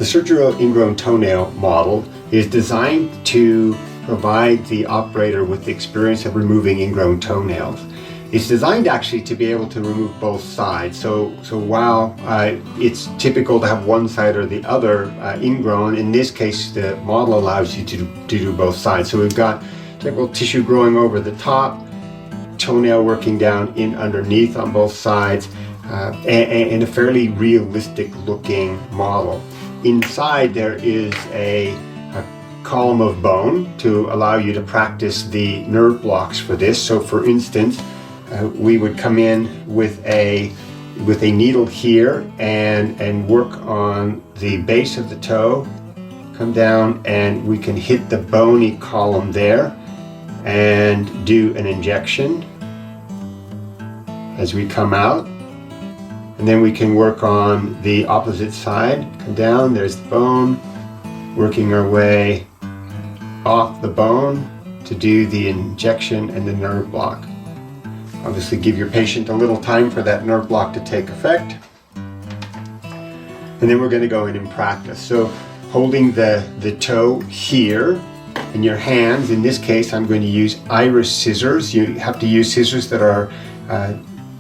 The Surgical Ingrown Toenail model is designed to provide the operator with the experience of removing ingrown toenails. It's designed actually to be able to remove both sides. So while it's typical to have one side or the other ingrown, in this case the model allows you to do both sides. So we've got typical tissue growing over the top, toenail working down in underneath on both sides, and a fairly realistic looking model. Inside there is a column of bone to allow you to practice the nerve blocks for this. So for instance, we would come in with a needle here and work on the base of the toe, come down, and we can hit the bony column there and do an injection as we come out. And then we can work on the opposite side, come down, there's the bone, working our way off the bone to do the injection and the nerve block. Obviously give your patient a little time for that nerve block to take effect. And then we're going to go in and practice. So holding the toe here in your hands, in this case I'm going to use iris scissors. You have to use scissors that are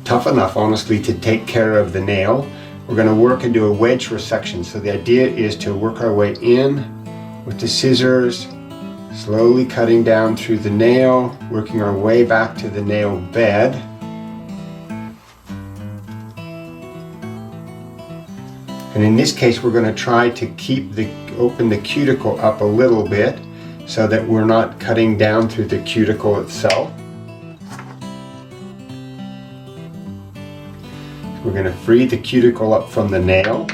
tough enough, honestly, to take care of the nail. We're going to work and do a wedge resection. So the idea is to work our way in with the scissors, slowly cutting down through the nail, working our way back to the nail bed. And in this case, we're going to try to open the cuticle up a little bit so that we're not cutting down through the cuticle itself. We're going to free the cuticle up from the nail.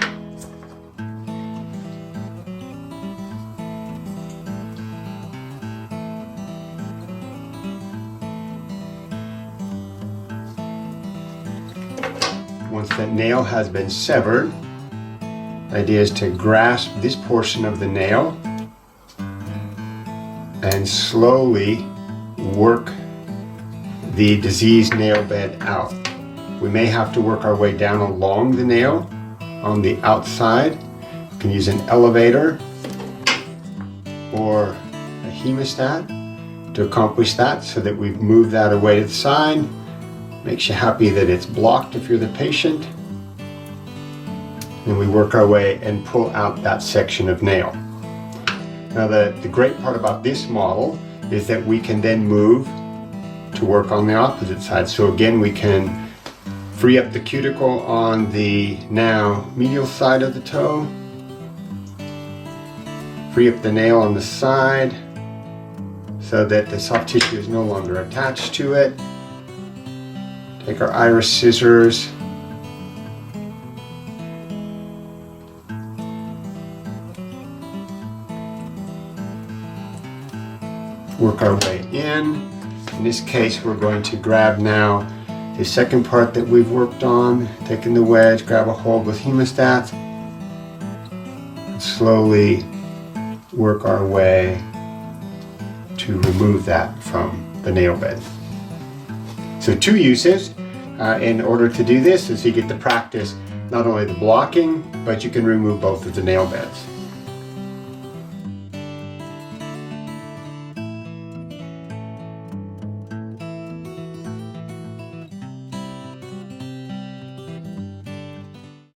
Once the nail has been severed, the idea is to grasp this portion of the nail and slowly work the diseased nail bed out. We may have to work our way down along the nail on the outside. We can use an elevator or a hemostat to accomplish that, so that we've moved that away to the side. Makes you happy that it's blocked if you're the patient. And we work our way and pull out that section of nail. Now the great part about this model is that we can then move to work on the opposite side. So again, we can free up the cuticle on the now medial side of the toe, free up the nail on the side so that the soft tissue is no longer attached to it. Take our iris scissors, work our way in. In this case, we're going to grab now the second part that we've worked on, taking the wedge, grab a hold with hemostats, and slowly work our way to remove that from the nail bed. So two uses in order to do this is you get to practice not only the blocking, but you can remove both of the nail beds.